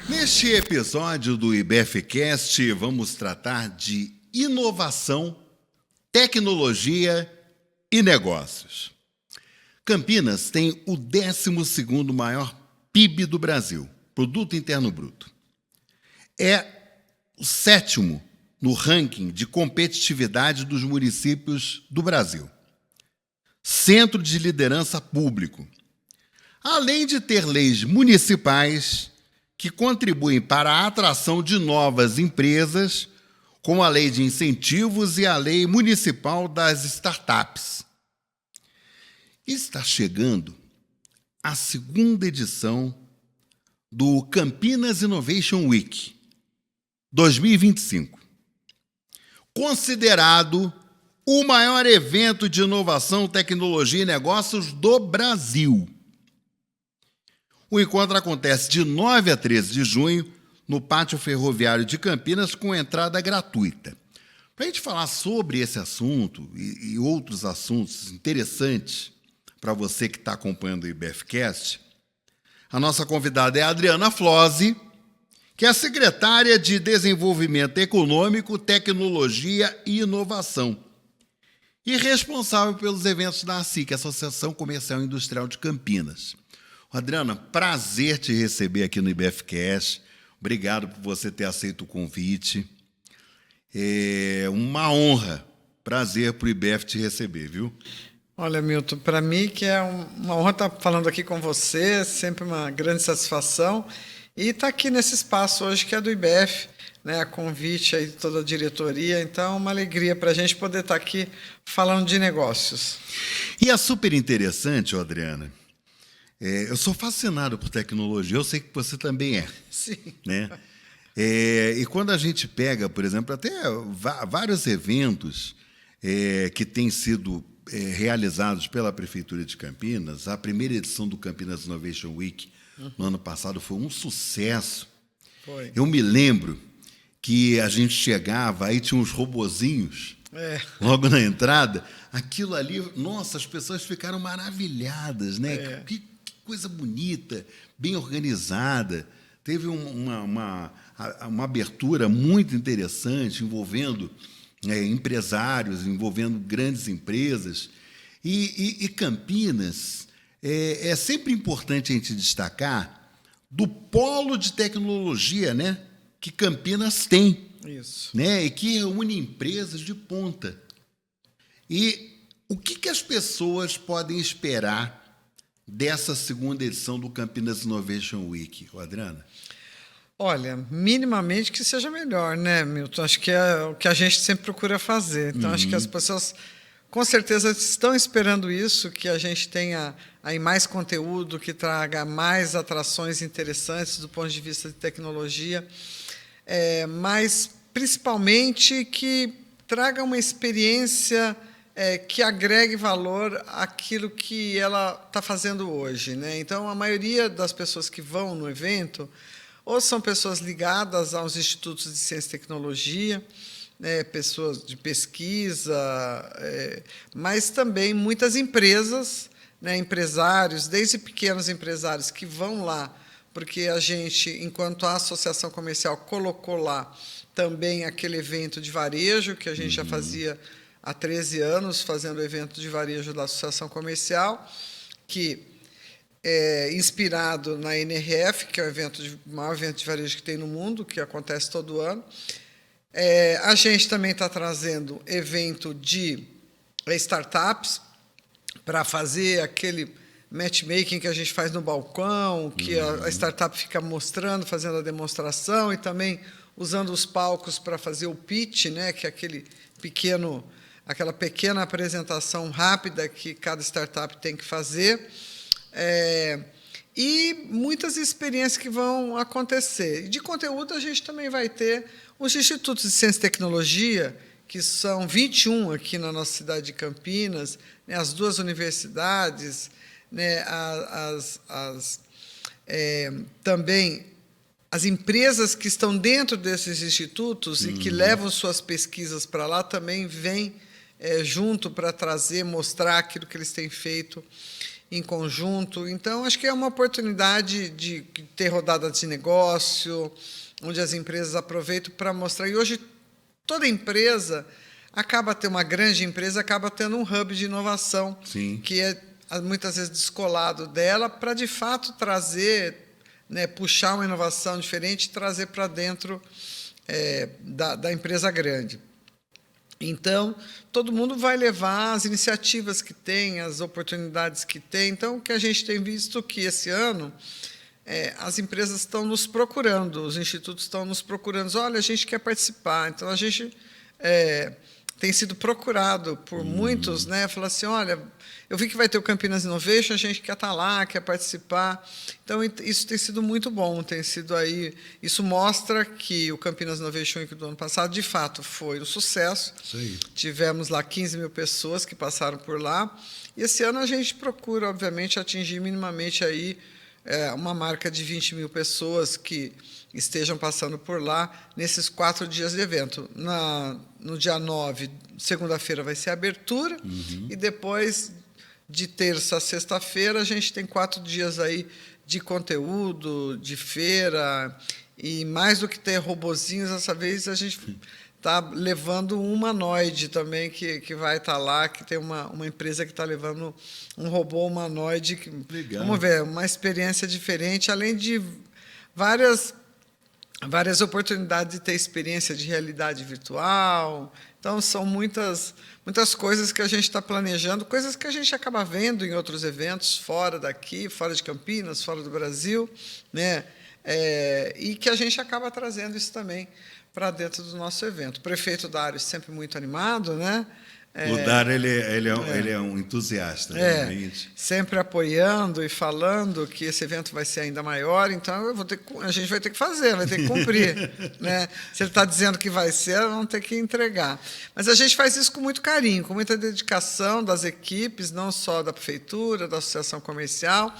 Neste episódio do IBFcast, vamos tratar de inovação, tecnologia e negócios. Campinas tem o 12º maior PIB do Brasil, Produto Interno Bruto. É o 7º no ranking de competitividade dos municípios do Brasil. Centro de liderança público. Além de ter leis municipais que contribuem para a atração de novas empresas, como a Lei de Incentivos e a Lei Municipal das Startups. Está chegando a 2ª edição do Campinas Innovation Week 2025, considerado o maior evento de inovação, tecnologia e negócios do Brasil. O encontro acontece de 9 a 13 de junho no Pátio Ferroviário de Campinas, com entrada gratuita. Para a gente falar sobre esse assunto e outros assuntos interessantes para você que está acompanhando o IBFcast, a nossa convidada é a Adriana Flose, que é a secretária de Desenvolvimento Econômico, Tecnologia e Inovação e responsável pelos eventos da ACIC, Associação Comercial e Industrial de Campinas. Adriana, prazer te receber aqui no IBFcast. Obrigado por você ter aceito o convite. É uma honra, prazer para o IBF te receber, viu? Olha, Milton, para mim que é uma honra estar falando aqui com você, sempre uma grande satisfação. E estar aqui nesse espaço hoje que é do IBF, né, a convite aí de toda a diretoria. Então, uma alegria para a gente poder estar aqui falando de negócios. E é super interessante, Adriana. Eu sou fascinado por tecnologia, eu sei que você também é. Sim. Né? E quando a gente pega, por exemplo, até vários eventos que têm sido realizados pela Prefeitura de Campinas, a primeira edição do Campinas Innovation Week no ano passado foi um sucesso. Foi. Eu me lembro que a gente chegava, aí tinha uns robozinhos logo na entrada. Aquilo ali, nossa, as pessoas ficaram maravilhadas, né? Que coisa bonita, bem organizada. Teve uma abertura muito interessante, envolvendo empresários, envolvendo grandes empresas. E Campinas, é sempre importante a gente destacar do polo de tecnologia, né, que Campinas tem. Isso. Né, e que reúne empresas de ponta. E o que as pessoas podem esperar dessa 2ª edição do Campinas Innovation Week, Adriana? Olha, minimamente que seja melhor, né, Milton? Acho que é o que a gente sempre procura fazer. Então, acho que as pessoas, com certeza, estão esperando isso, que a gente tenha aí mais conteúdo, que traga mais atrações interessantes do ponto de vista de tecnologia, mas, principalmente, que traga uma experiência que agregue valor àquilo que ela está fazendo hoje, né? Então, a maioria das pessoas que vão no evento ou são pessoas ligadas aos institutos de ciência e tecnologia, né, pessoas de pesquisa, mas também muitas empresas, né, empresários, desde pequenos empresários que vão lá, porque a gente, enquanto a Associação Comercial, colocou lá também aquele evento de varejo, que a gente já fazia há 13 anos, fazendo o evento de varejo da Associação Comercial, que é inspirado na NRF, que é o maior evento de varejo que tem no mundo, que acontece todo ano. A gente também está trazendo evento de startups para fazer aquele matchmaking que a gente faz no balcão, que a startup fica mostrando, fazendo a demonstração e também usando os palcos para fazer o pitch, né, que é aquela pequena apresentação rápida que cada startup tem que fazer. E muitas experiências que vão acontecer. E de conteúdo, a gente também vai ter os institutos de ciência e tecnologia, que são 21 aqui na nossa cidade de Campinas, né, as 2 universidades, né, também as empresas que estão dentro desses institutos e que levam suas pesquisas para lá também vêm junto para trazer, mostrar aquilo que eles têm feito. em conjunto. Então, acho que é uma oportunidade de ter rodada de negócio, onde as empresas aproveitam para mostrar. E hoje, toda empresa acaba tendo, uma grande empresa acaba tendo um hub de inovação, Sim. que é muitas vezes descolado dela, para de fato trazer, né, puxar uma inovação diferente e trazer para dentro da empresa grande. Então, todo mundo vai levar as iniciativas que tem, as oportunidades que tem. Então, o que a gente tem visto que esse ano as empresas estão nos procurando, os institutos estão nos procurando. Olha, a gente quer participar. Então, a gente tem sido procurado por muitos, né? Falar assim, olha, eu vi que vai ter o Campinas Innovation, a gente quer estar lá, quer participar. Então, isso tem sido muito bom, tem sido aí... Isso mostra que o Campinas Innovation Week do ano passado, de fato, foi um sucesso. Sim. Tivemos lá 15 mil pessoas que passaram por lá. E esse ano a gente procura, obviamente, atingir minimamente aí uma marca de 20 mil pessoas que estejam passando por lá nesses 4 dias de evento. No dia 9, segunda-feira, vai ser a abertura, e depois, de terça a sexta-feira, a gente tem 4 dias aí de conteúdo, de feira, e mais do que ter robozinhos, dessa vez a gente está levando um humanoide também, que vai estar lá, que tem uma empresa que está levando um robô humanoide. Legal. Vamos ver, uma experiência diferente, além de várias oportunidades de ter experiência de realidade virtual. Então, são muitas coisas que a gente está planejando, coisas que a gente acaba vendo em outros eventos, fora daqui, fora de Campinas, fora do Brasil, né? E que a gente acaba trazendo isso também para dentro do nosso evento. O prefeito Dário sempre muito animado, né? O Dário, ele é um entusiasta, realmente. Sempre apoiando e falando que esse evento vai ser ainda maior, então a gente vai ter que fazer, vai ter que cumprir. Né? Se ele está dizendo que vai ser, vamos ter que entregar. Mas a gente faz isso com muito carinho, com muita dedicação das equipes, não só da prefeitura, da associação comercial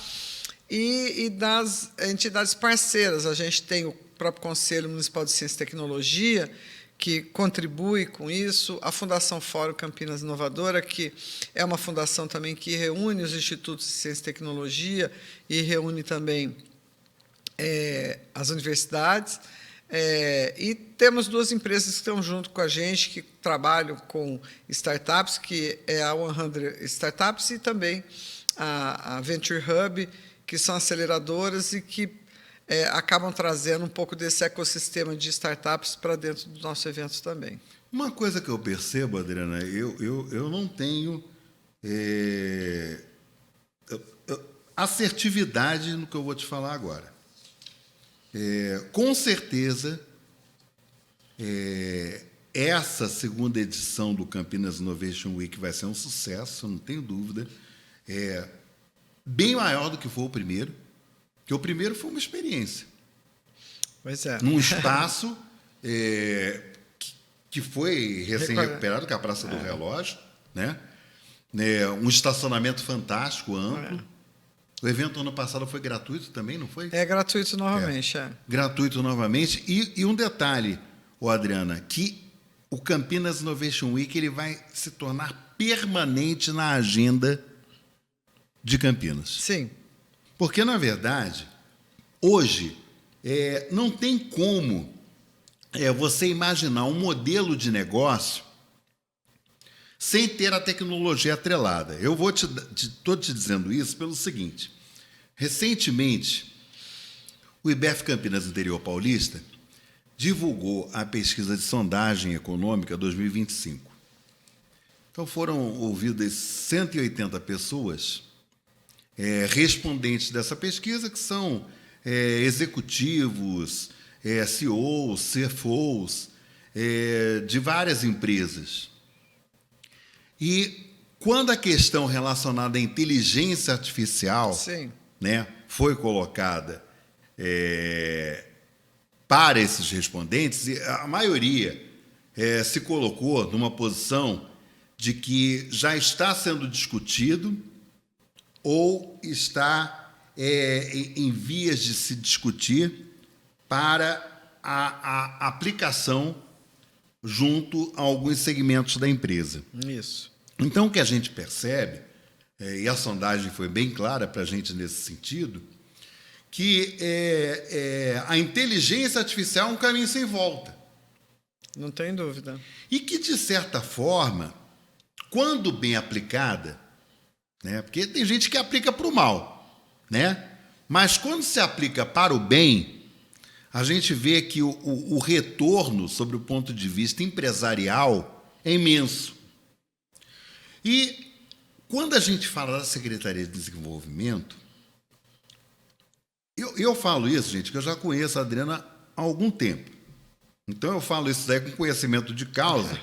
e das entidades parceiras. A gente tem o próprio Conselho Municipal de Ciência e Tecnologia, que contribui com isso, a Fundação Fórum Campinas Inovadora, que é uma fundação também que reúne os institutos de ciência e tecnologia e reúne também as universidades. E temos 2 empresas que estão junto com a gente, que trabalham com startups, que é a 100 Startups e também a Venture Hub, que são aceleradoras e que acabam trazendo um pouco desse ecossistema de startups para dentro do nosso evento também. Uma coisa que eu percebo, Adriana, eu não tenho assertividade no que eu vou te falar agora. Com certeza, essa segunda edição do Campinas Innovation Week vai ser um sucesso, não tenho dúvida. Bem maior do que foi o primeiro. Porque o primeiro foi uma experiência. Pois é. Num espaço que foi recém-recuperado, que é a Praça do Relógio, né? Um estacionamento fantástico, amplo. O evento ano passado foi gratuito também, não foi? É gratuito novamente. Gratuito novamente. E um detalhe, Adriana, que o Campinas Innovation Week ele vai se tornar permanente na agenda de Campinas. Sim. Porque, na verdade, hoje, não tem como você imaginar um modelo de negócio sem ter a tecnologia atrelada. Eu estou te dizendo isso pelo seguinte. Recentemente, o IBEF Campinas Interior Paulista divulgou a pesquisa de sondagem econômica 2025. Então, foram ouvidas 180 pessoas respondentes dessa pesquisa, que são executivos, CEOs, CFOs, de várias empresas. E quando a questão relacionada à inteligência artificial, né, foi colocada para esses respondentes, a maioria se colocou numa posição de que já está sendo discutido ou está em vias de se discutir para a aplicação junto a alguns segmentos da empresa. Isso. Então, o que a gente percebe e a sondagem foi bem clara para a gente nesse sentido, que a inteligência artificial é um caminho sem volta. Não tem dúvida. E que, de certa forma, quando bem aplicada, né, porque tem gente que aplica para o mal, né, mas quando se aplica para o bem, a gente vê que o retorno, sobre o ponto de vista empresarial, é imenso. E quando a gente fala da Secretaria de Desenvolvimento, eu falo isso, gente, que eu já conheço a Adriana há algum tempo. Então, eu falo isso daí com conhecimento de causa,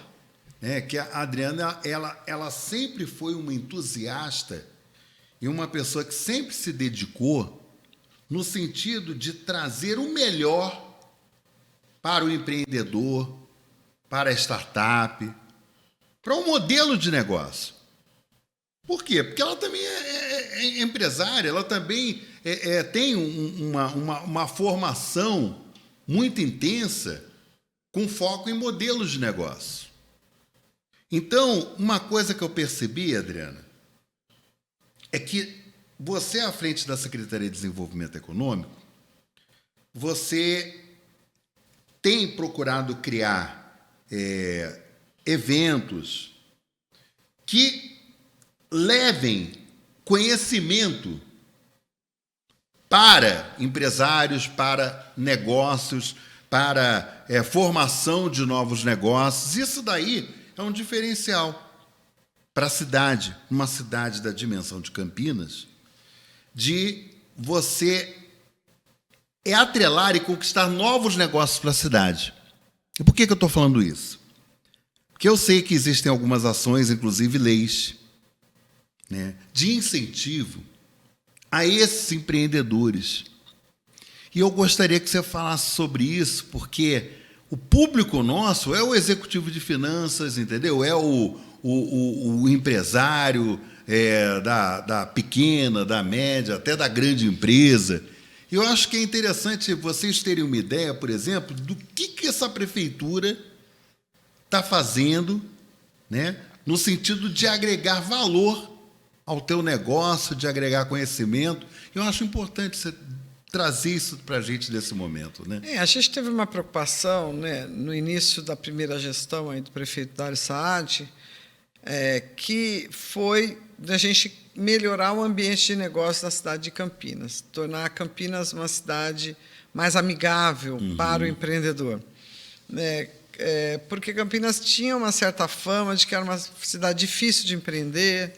né, que a Adriana ela sempre foi uma entusiasta e uma pessoa que sempre se dedicou no sentido de trazer o melhor para o empreendedor, para a startup, para um modelo de negócio. Por quê? Porque ela também é empresária, ela também tem uma formação muito intensa com foco em modelos de negócio. Então, uma coisa que eu percebi, Adriana, é que você, à frente da Secretaria de Desenvolvimento Econômico, você tem procurado criar eventos que levem conhecimento para empresários, para negócios, para formação de novos negócios. Isso daí é um diferencial para a cidade, uma cidade da dimensão de Campinas, de você atrelar e conquistar novos negócios para a cidade. E por que eu estou falando isso? Porque eu sei que existem algumas ações, inclusive leis, né, de incentivo a esses empreendedores. E eu gostaria que você falasse sobre isso, porque o público nosso é o executivo de finanças, entendeu? É o empresário da pequena, da média, até da grande empresa. E eu acho que é interessante vocês terem uma ideia, por exemplo, do que essa prefeitura está fazendo, né, no sentido de agregar valor ao teu negócio, de agregar conhecimento. Eu acho importante você trazer isso para a gente nesse momento, né? A gente teve uma preocupação, né, no início da primeira gestão aí do prefeito Dário Saad, que foi da gente melhorar o ambiente de negócio da cidade de Campinas, tornar Campinas uma cidade mais amigável para o empreendedor. Porque Campinas tinha uma certa fama de que era uma cidade difícil de empreender,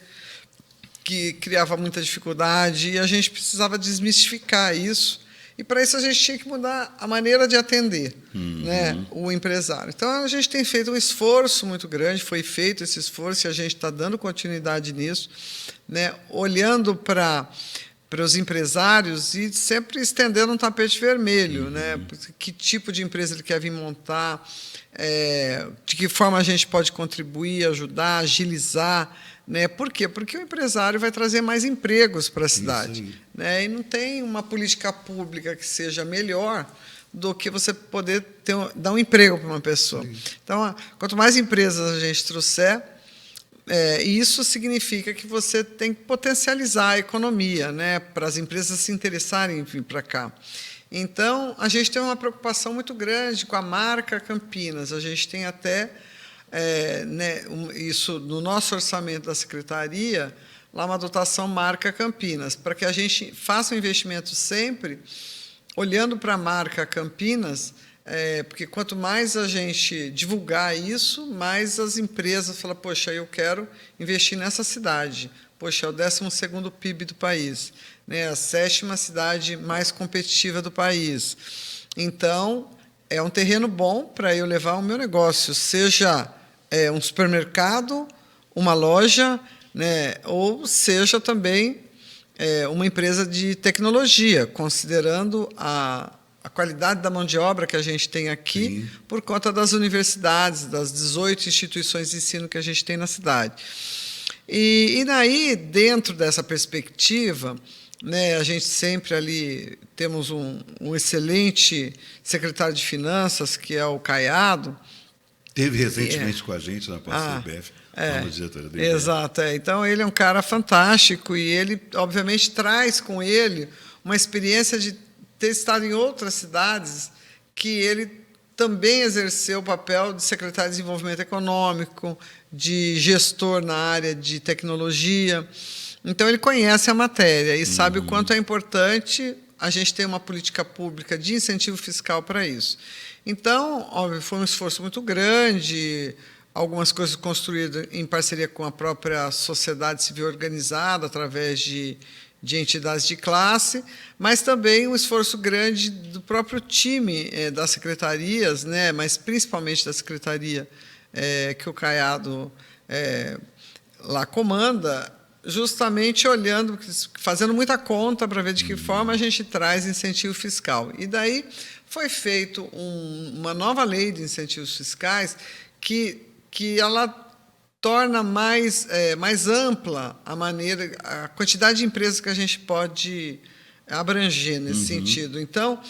que criava muita dificuldade, e a gente precisava desmistificar isso, e para isso a gente tinha que mudar a maneira de atender, né, o empresário. Então, a gente tem feito um esforço muito grande, foi feito esse esforço, e a gente está dando continuidade nisso, né, olhando para os empresários e sempre estendendo um tapete vermelho, né, que tipo de empresa ele quer vir montar, de que forma a gente pode contribuir, ajudar, agilizar, né? Por quê? Porque o empresário vai trazer mais empregos para a cidade, né? E não tem uma política pública que seja melhor do que você poder dar um emprego para uma pessoa. Então, quanto mais empresas a gente trouxer, isso significa que você tem que potencializar a economia, né? Para as empresas se interessarem em vir para cá. Então, a gente tem uma preocupação muito grande com a marca Campinas. A gente tem até isso no nosso orçamento da secretaria, lá uma dotação marca Campinas, para que a gente faça um investimento sempre olhando para a marca Campinas, porque quanto mais a gente divulgar isso, mais as empresas falam, poxa, eu quero investir nessa cidade, poxa, é o 12º PIB do país, né, a 7ª cidade mais competitiva do país. Então, é um terreno bom para eu levar o meu negócio, seja um supermercado, uma loja, né, ou seja também uma empresa de tecnologia, considerando a qualidade da mão de obra que a gente tem aqui, por conta das universidades, das 18 instituições de ensino que a gente tem na cidade. E daí, dentro dessa perspectiva, né, a gente sempre ali temos um excelente secretário de Finanças, que é o Caiado. Teve recentemente com a gente na Praça do IBF. Como diretor do IBGE. Exato. Então, ele é um cara fantástico e ele, obviamente, traz com ele uma experiência de ter estado em outras cidades que ele também exerceu o papel de secretário de Desenvolvimento Econômico, de gestor na área de tecnologia. Então, ele conhece a matéria e sabe o quanto é importante a gente ter uma política pública de incentivo fiscal para isso. Então, óbvio, foi um esforço muito grande, algumas coisas construídas em parceria com a própria sociedade civil organizada, através de entidades de classe, mas também um esforço grande do próprio time das secretarias, né, mas principalmente da secretaria que o Caiado lá comanda, justamente olhando, fazendo muita conta para ver de que forma a gente traz incentivo fiscal. E daí foi feito uma nova lei de incentivos fiscais que ela torna mais ampla a quantidade de empresas que a gente pode abranger nesse sentido. Então,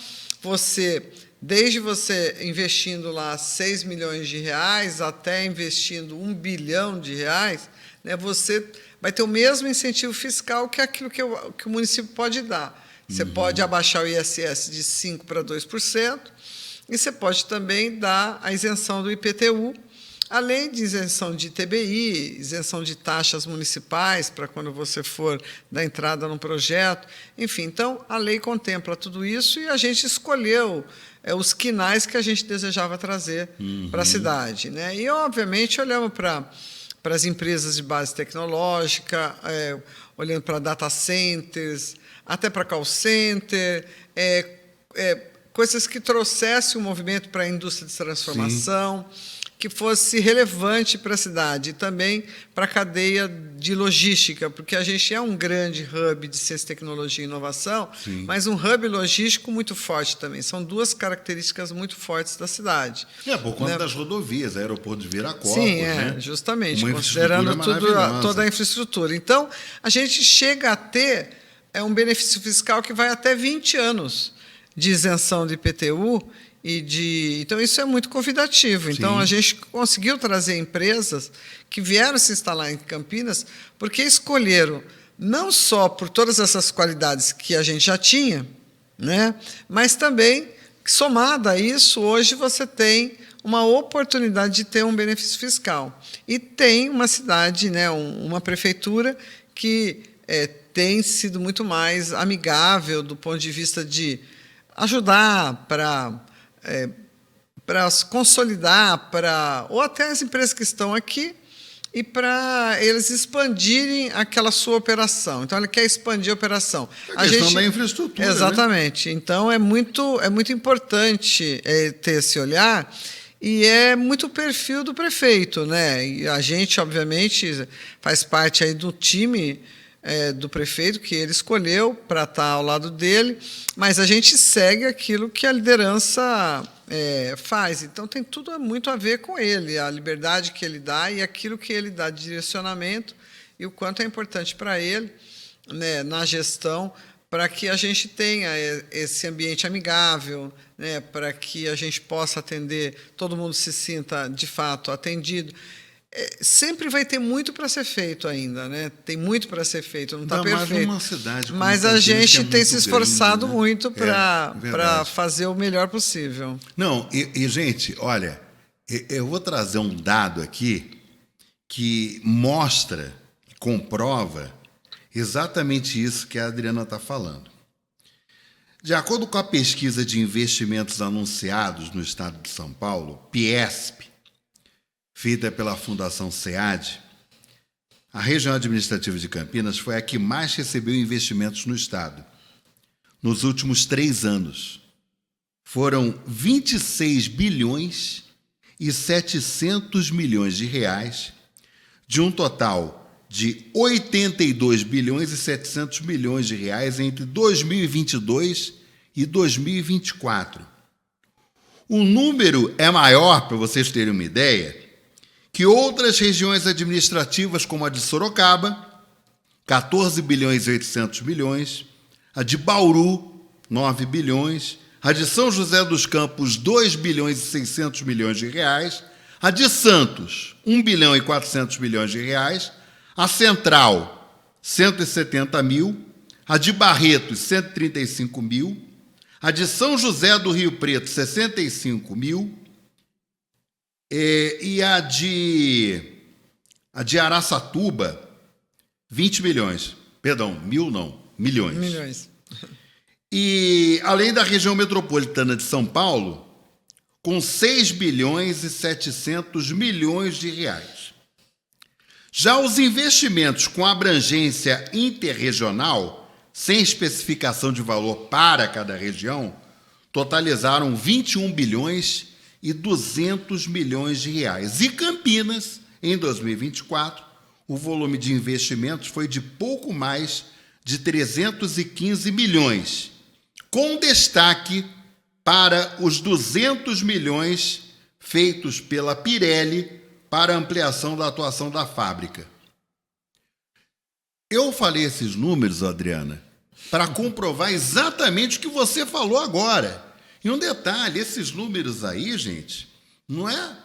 desde você investindo lá 6 milhões de reais até investindo 1 bilhão de reais, né, você vai ter o mesmo incentivo fiscal que aquilo que o município pode dar. Você pode abaixar o ISS de 5% para 2%, e você pode também dar a isenção do IPTU, além de isenção de ITBI, isenção de taxas municipais para quando você for dar entrada num projeto. Enfim, então, a lei contempla tudo isso e a gente escolheu os quinais que a gente desejava trazer para a cidade, né? E, obviamente, olhamos para as empresas de base tecnológica, olhando para data centers, até para call center, coisas que trouxessem o movimento para a indústria de transformação, que fosse relevante para a cidade e também para a cadeia de logística, porque a gente é um grande hub de ciência, tecnologia e inovação, mas um hub logístico muito forte também. São duas características muito fortes da cidade. Por conta das rodovias, aeroporto de Viracopos. Sim, né? Justamente, considerando toda a infraestrutura. Então, a gente chega a ter um benefício fiscal que vai até 20 anos de isenção de IPTU. Então, isso é muito convidativo. Então, a gente conseguiu trazer empresas que vieram se instalar em Campinas porque escolheram, não só por todas essas qualidades que a gente já tinha, né, mas também, somada a isso, hoje você tem uma oportunidade de ter um benefício fiscal. E tem uma cidade, né, uma prefeitura que tem sido muito mais amigável do ponto de vista de ajudar para consolidar, ou até as empresas que estão aqui, e para eles expandirem aquela sua operação. Então, ele quer expandir a operação. A questão da infraestrutura. Exatamente. Né? Então, é muito importante ter esse olhar, e é muito o perfil do prefeito, né? E a gente, obviamente, faz parte aí do time do prefeito que ele escolheu para estar ao lado dele, mas a gente segue aquilo que a liderança faz. Então, tem tudo muito a ver com ele, a liberdade que ele dá e aquilo que ele dá de direcionamento e o quanto é importante para ele, né, na gestão, para que a gente tenha esse ambiente amigável, né, para que a gente possa atender, todo mundo se sinta, de fato, atendido. Sempre vai ter muito para ser feito ainda, né? Tem muito para ser feito, não está perfeito. Uma cidade como mas a gente tem se esforçado grande, né? muito para fazer o melhor possível. Não, gente, olha, eu vou trazer um dado aqui que mostra, comprova exatamente isso que a Adriana está falando. De acordo com a pesquisa de investimentos anunciados no estado de São Paulo, PIESP, feita pela Fundação SEAD, a região administrativa de Campinas foi a que mais recebeu investimentos no estado. Nos últimos 3 anos, foram 26 bilhões e 700 milhões de reais, de um total de 82 bilhões e 700 milhões de reais entre 2022 e 2024. O número é maior, para vocês terem uma ideia, que outras regiões administrativas, como a de Sorocaba, 14 bilhões e 800 milhões, a de Bauru, 9 bilhões, a de São José dos Campos, 2 bilhões e 600 milhões de reais, A de Santos, 1 bilhão e 400 milhões de reais. A Central, 170 mil. A de Barretos, 135 mil. A de São José do Rio Preto, 65 mil. E a de Araçatuba, 20 milhões. Perdão, mil não, milhões. Milhões. E além da região metropolitana de São Paulo, com 6 bilhões e 700 milhões de reais. Já os investimentos com abrangência interregional, sem especificação de valor para cada região, totalizaram 21 bilhões e 200 milhões de reais. E Campinas, em 2024, o volume de investimentos foi de pouco mais de 315 milhões, com destaque para os 200 milhões feitos pela Pirelli para a ampliação da atuação da fábrica. Eu falei esses números, Adriana, para comprovar exatamente o que você falou agora. E um detalhe, esses números aí, gente, não é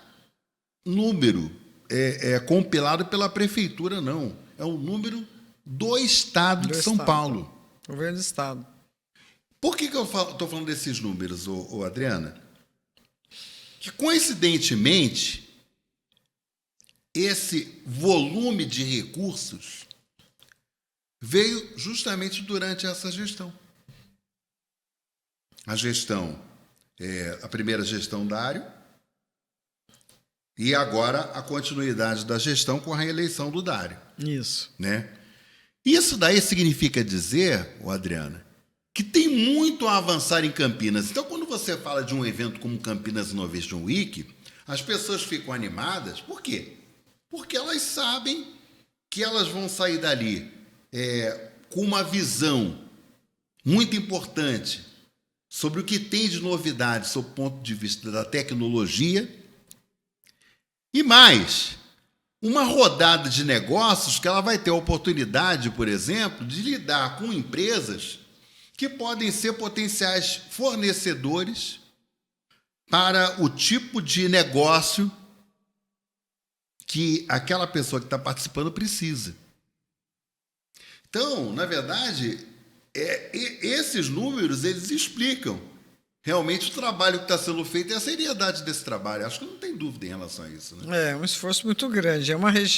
número compilado pela prefeitura, não. É um número do Estado de São Paulo. Governo do Estado. Por que eu estou falando desses números, Adriana? Que, coincidentemente, esse volume de recursos veio justamente durante essa gestão. A primeira gestão Dário, e agora a continuidade da gestão com a reeleição do Dário. Isso. Né? Isso daí significa dizer, Adriana, que tem muito a avançar em Campinas. Então, quando você fala de um evento como Campinas Innovation Week, as pessoas ficam animadas. Por quê? Porque elas sabem que elas vão sair dali com uma visão muito importante sobre o que tem de novidade sob o ponto de vista da tecnologia e mais, uma rodada de negócios que ela vai ter a oportunidade, por exemplo, de lidar com empresas que podem ser potenciais fornecedores para o tipo de negócio que aquela pessoa que está participando precisa. Então, na verdade, esses números, eles explicam realmente o trabalho que está sendo feito e a seriedade desse trabalho. Acho que não tem dúvida em relação a isso. Né? É um esforço muito grande. É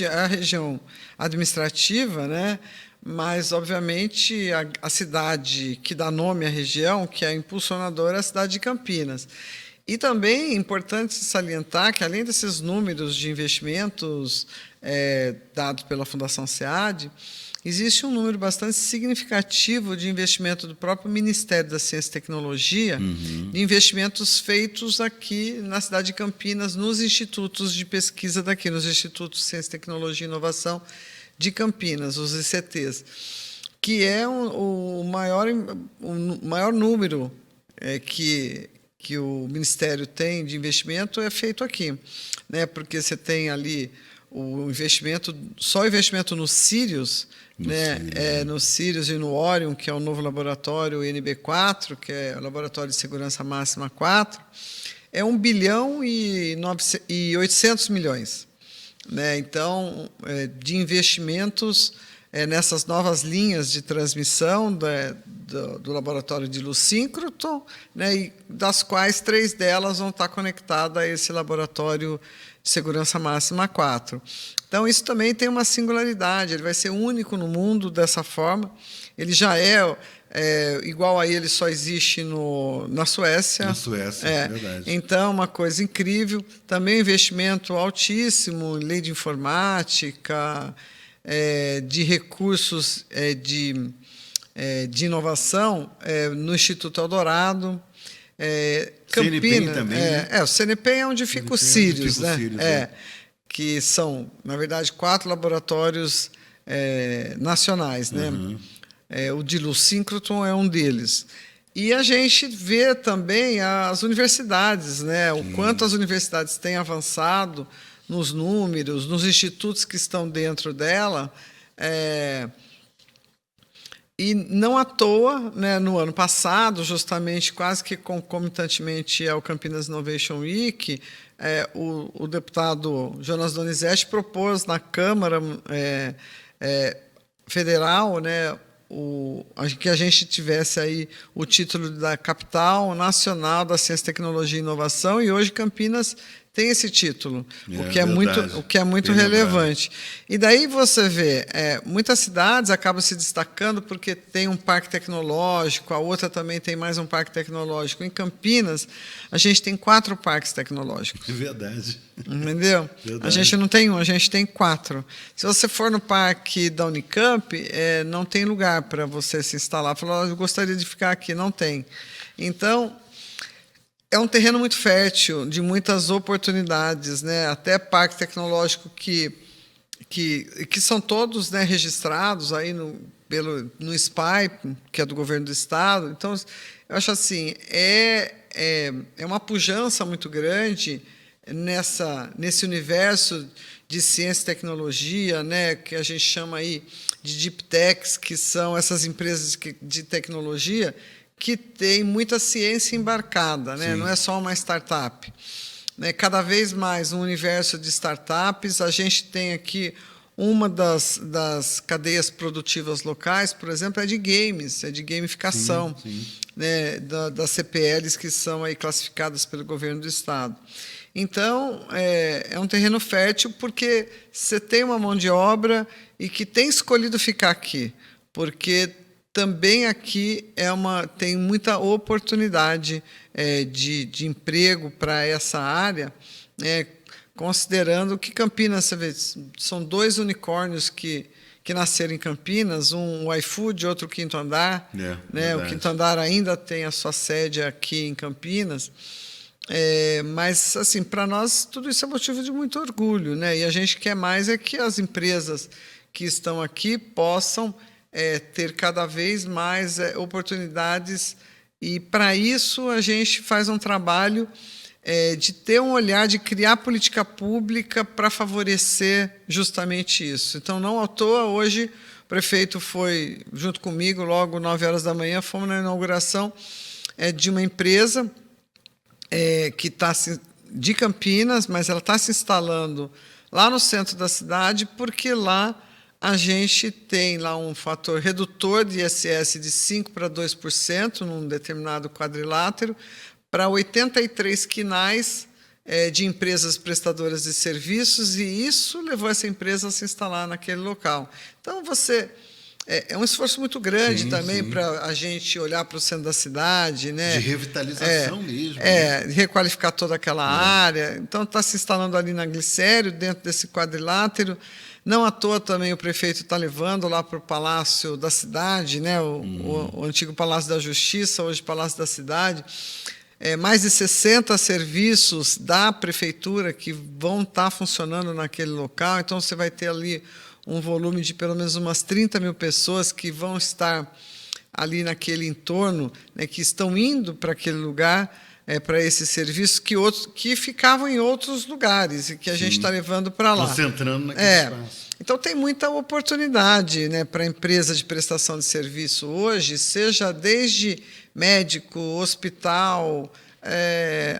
a região administrativa, né? Mas, obviamente, a cidade que dá nome à região, que é impulsionadora, é a cidade de Campinas. E também é importante salientar que, além desses números de investimentos dados pela Fundação SEAD, existe um número bastante significativo de investimento do próprio Ministério da Ciência e Tecnologia, de investimentos feitos aqui na cidade de Campinas, nos institutos de pesquisa daqui, nos Institutos de Ciência, Tecnologia e Inovação de Campinas, os ICTs, que é o maior número que o Ministério tem de investimento é feito aqui, né? Porque você tem ali o investimento, só o investimento no Sirius, no Sirius e no Orion, que é o novo laboratório, o NB4, que é o Laboratório de Segurança Máxima 4, é 1 bilhão e 800 milhões. Né? Então, de investimentos nessas novas linhas de transmissão do laboratório de luz síncroton, né? E das quais 3 delas vão estar conectadas a esse laboratório de segurança máxima 4. Então, isso também tem uma singularidade, ele vai ser único no mundo dessa forma. Ele já igual a ele, só existe na Suécia. Na Suécia, é verdade. Então, uma coisa incrível. Também investimento altíssimo em lei de informática, de recursos de inovação no Instituto Eldorado. Campinas, CNPEM também. O CNPEM é onde fica o Sirius, né? Que são, na verdade, 4 laboratórios nacionais, né? O de luz síncroton é um deles. E a gente vê também as universidades, né? O quanto as universidades têm avançado nos números, nos institutos que estão dentro dela. E não à toa, né, no ano passado, justamente quase que concomitantemente ao Campinas Innovation Week, o deputado Jonas Donizete propôs na Câmara Federal, né, que a gente tivesse aí o título da Capital Nacional da Ciência, Tecnologia e Inovação, e hoje Campinas tem esse título, o que é muito relevante. E daí você vê, muitas cidades acabam se destacando porque tem um parque tecnológico, a outra também tem mais um parque tecnológico. Em Campinas, a gente tem 4 parques tecnológicos. É verdade. Entendeu? Verdade. A gente não tem um, a gente tem 4. Se você for no parque da Unicamp, não tem lugar para você se instalar. Falar, eu gostaria de ficar aqui, não tem. Então, é um terreno muito fértil, de muitas oportunidades, né? Até parque tecnológico que são todos, né, registrados aí no SPAI, que é do governo do estado. Então, eu acho assim, é uma pujança muito grande nesse universo de ciência e tecnologia, né, que a gente chama aí de deep techs, que são essas empresas de tecnologia que tem muita ciência embarcada, né? Não é só uma startup. Né? Cada vez mais um universo de startups. A gente tem aqui uma das cadeias produtivas locais, por exemplo, é de games, é de gamificação, né? Das CPLs que são aí classificadas pelo governo do estado. Então, é um terreno fértil porque você tem uma mão de obra e que tem escolhido ficar aqui, porque também aqui tem muita oportunidade de emprego para essa área, né, considerando que Campinas, você vê, são 2 unicórnios que nasceram em Campinas, um o iFood, outro o Quinto Andar. Né, o Quinto Andar ainda tem a sua sede aqui em Campinas. Mas, assim, para nós, tudo isso é motivo de muito orgulho, né? E a gente quer mais que as empresas que estão aqui possam ter cada vez mais oportunidades, e para isso a gente faz um trabalho de ter um olhar, de criar política pública para favorecer justamente isso. Então, não à toa, hoje o prefeito foi junto comigo, logo 9 horas da manhã, fomos na inauguração de uma empresa que está de Campinas, mas ela está se instalando lá no centro da cidade, porque lá a gente tem lá um fator redutor de ISS de 5% para 2% num determinado quadrilátero, para 83 quinais de empresas prestadoras de serviços, e isso levou essa empresa a se instalar naquele local. Então, é um esforço muito grande também para a gente olhar para o centro da cidade, né? De revitalização mesmo. De requalificar toda aquela área. Então, está se instalando ali na Glicério, dentro desse quadrilátero. Não à toa também o prefeito está levando lá para o Palácio da Cidade, né? O antigo Palácio da Justiça, hoje Palácio da Cidade. Mais de 60 serviços da prefeitura que vão estar funcionando naquele local. Então, você vai ter ali um volume de pelo menos umas 30 mil pessoas que vão estar ali naquele entorno, né, que estão indo para aquele lugar, para esse serviço, que ficavam em outros lugares e que a gente está levando para lá. Concentrando naquele espaço. Então, tem muita oportunidade, né, para a empresa de prestação de serviço hoje, seja desde médico, hospital,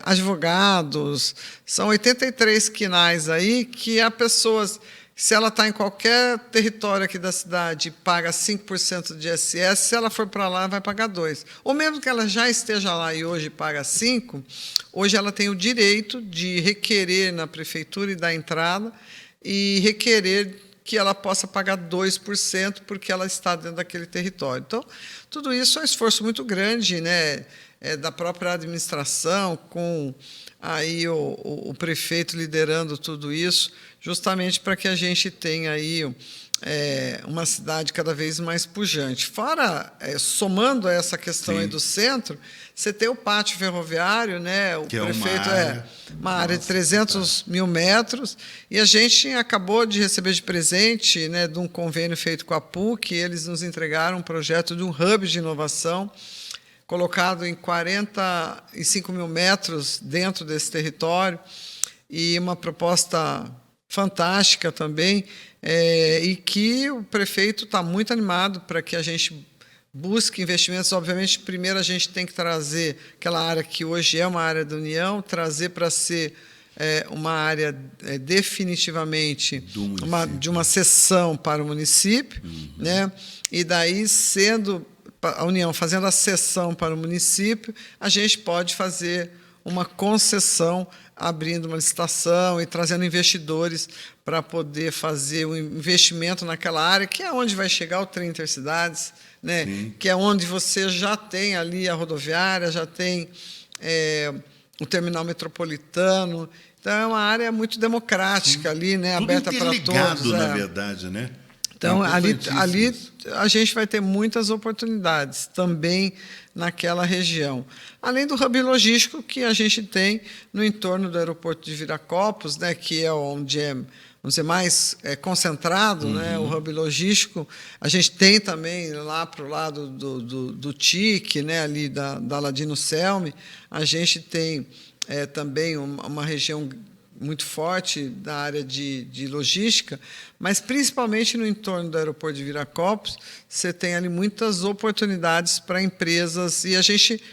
advogados. São 83 quinais aí que há pessoas, se ela está em qualquer território aqui da cidade, paga 5% de ISS, se ela for para lá, vai pagar 2%. Ou mesmo que ela já esteja lá e hoje paga 5%, hoje ela tem o direito de requerer na prefeitura e dar entrada e requerer que ela possa pagar 2% porque ela está dentro daquele território. Então, tudo isso é um esforço muito grande, né, da própria administração, com aí o prefeito liderando tudo isso, justamente para que a gente tenha aí uma cidade cada vez mais pujante. Fora, somando a essa questão aí do centro, você tem o pátio ferroviário, né? O prefeito uma área de 300 mil metros, e a gente acabou de receber de presente, né, de um convênio feito com a PUC, eles nos entregaram um projeto de um hub de inovação, colocado em 45 mil metros dentro desse território, e uma proposta fantástica também, e que o prefeito está muito animado para que a gente busque investimentos. Obviamente, primeiro a gente tem que trazer aquela área que hoje é uma área da União, trazer para ser uma área definitivamente de uma cessão para o município, né? E daí, sendo a União fazendo a cessão para o município, a gente pode fazer uma concessão, abrindo uma licitação e trazendo investidores para poder fazer um investimento naquela área, que é onde vai chegar o trem intercidades, né? Que é onde você já tem ali a rodoviária, já tem o terminal metropolitano. Então, é uma área muito democrática ali, né? Tudo aberta para todos. Na verdade, né? Então, ali a gente vai ter muitas oportunidades também naquela região. Além do hub logístico que a gente tem no entorno do aeroporto de Viracopos, né, que é onde é, vamos dizer, mais concentrado, né, o hub logístico. A gente tem também lá para o lado do TIC, né, ali da Ladino Selme, a gente tem também uma região muito forte da área de logística, mas principalmente no entorno do aeroporto de Viracopos, você tem ali muitas oportunidades para empresas, e a gente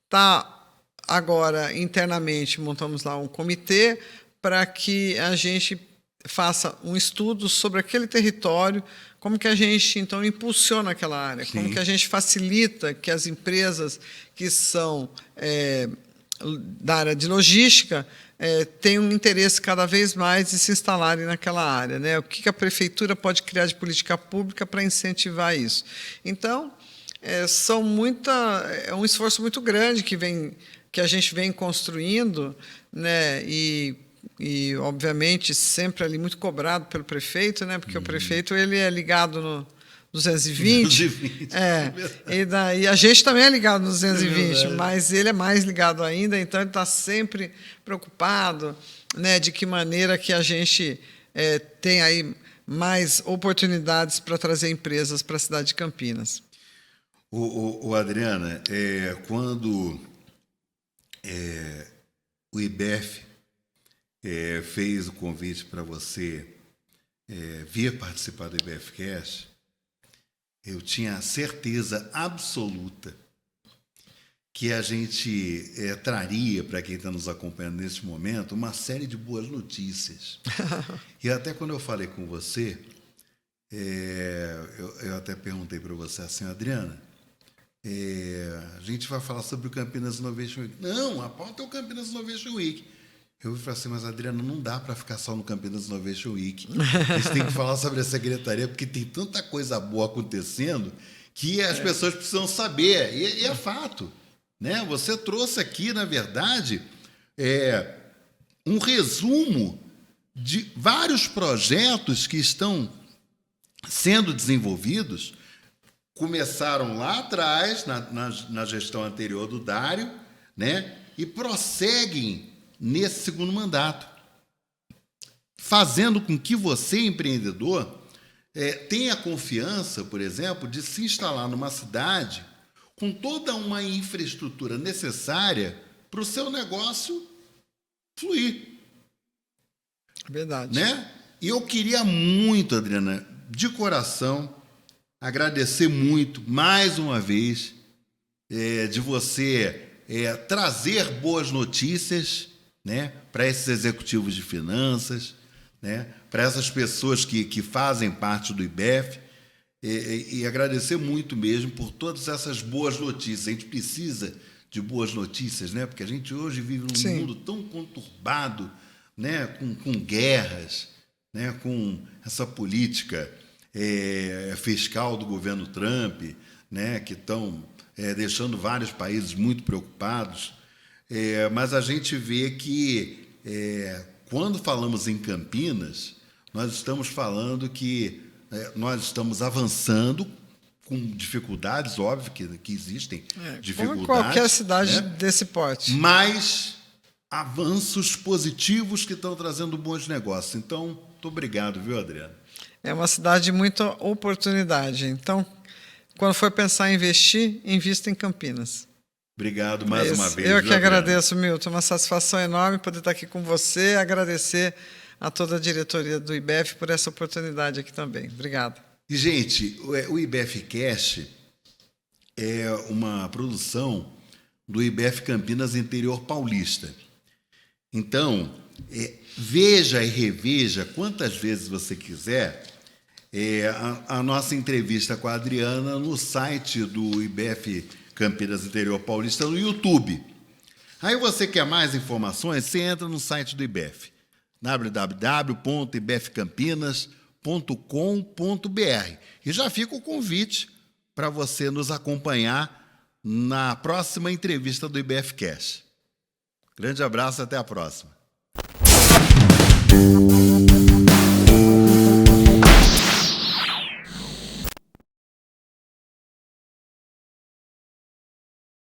está agora internamente, montamos lá um comitê para que a gente faça um estudo sobre aquele território, como que a gente, então, impulsiona aquela área, como que a gente facilita que as empresas que são da área de logística tem um interesse cada vez mais de se instalarem naquela área, né? O que a prefeitura pode criar de política pública para incentivar isso? Então, é um esforço muito grande que a gente vem construindo, né? E obviamente sempre ali muito cobrado pelo prefeito, né? Porque o prefeito ele é ligado no 220. E daí a gente também é ligado no 220, mas ele é mais ligado ainda, então ele está sempre preocupado, né, de que maneira que a gente tem aí mais oportunidades para trazer empresas para a cidade de Campinas. Adriana, quando o IBEF fez o convite para você vir participar do IBFcast, eu tinha a certeza absoluta que a gente traria para quem está nos acompanhando nesse momento uma série de boas notícias. E até quando eu falei com você, eu até perguntei para você assim, Adriana, a gente vai falar sobre o Campinas Innovation Week. Não, a pauta é o Campinas Innovation Week. Eu falei assim, mas Adriana, não dá para ficar só no Campinas Innovation Week. A gente tem que falar sobre a secretaria, porque tem tanta coisa boa acontecendo que as pessoas precisam saber. E é fato, né? Você trouxe aqui, na verdade, um resumo de vários projetos que estão sendo desenvolvidos. Começaram lá atrás, na gestão anterior do Dário, né? E prosseguem nesse segundo mandato, fazendo com que você, empreendedor, tenha confiança, por exemplo, de se instalar numa cidade com toda uma infraestrutura necessária para o seu negócio fluir. Verdade. Né? E eu queria muito, Adriana, de coração, agradecer muito, mais uma vez, de você trazer boas notícias, né, para esses executivos de finanças, né, para essas pessoas que fazem parte do IBEF, e agradecer muito mesmo por todas essas boas notícias. A gente precisa de boas notícias, né, porque a gente hoje vive num mundo tão conturbado, né, com guerras, né, com essa política fiscal do governo Trump, né, que estão deixando vários países muito preocupados. Mas a gente vê que, quando falamos em Campinas, nós estamos falando que nós estamos avançando com dificuldades, óbvio que existem dificuldades. Como qualquer cidade, né, desse porte. Mas avanços positivos que estão trazendo bons negócios. Então, muito obrigado, viu, Adriana? É uma cidade de muita oportunidade. Então, quando for pensar em investir, invista em Campinas. Obrigado mais uma vez. Eu que agradeço, Milton. Uma satisfação enorme poder estar aqui com você. Agradecer a toda a diretoria do IBEF por essa oportunidade aqui também. Obrigado. E, gente, o IBFcast é uma produção do IBF Campinas Interior Paulista. Então, veja e reveja quantas vezes você quiser a nossa entrevista com a Adriana no site do IBF Campinas Interior Paulista no YouTube. Aí você quer mais informações, você entra no site do IBF, www.ibfcampinas.com.br. E já fica o convite para você nos acompanhar na próxima entrevista do IBF Cash. Grande abraço, até a próxima.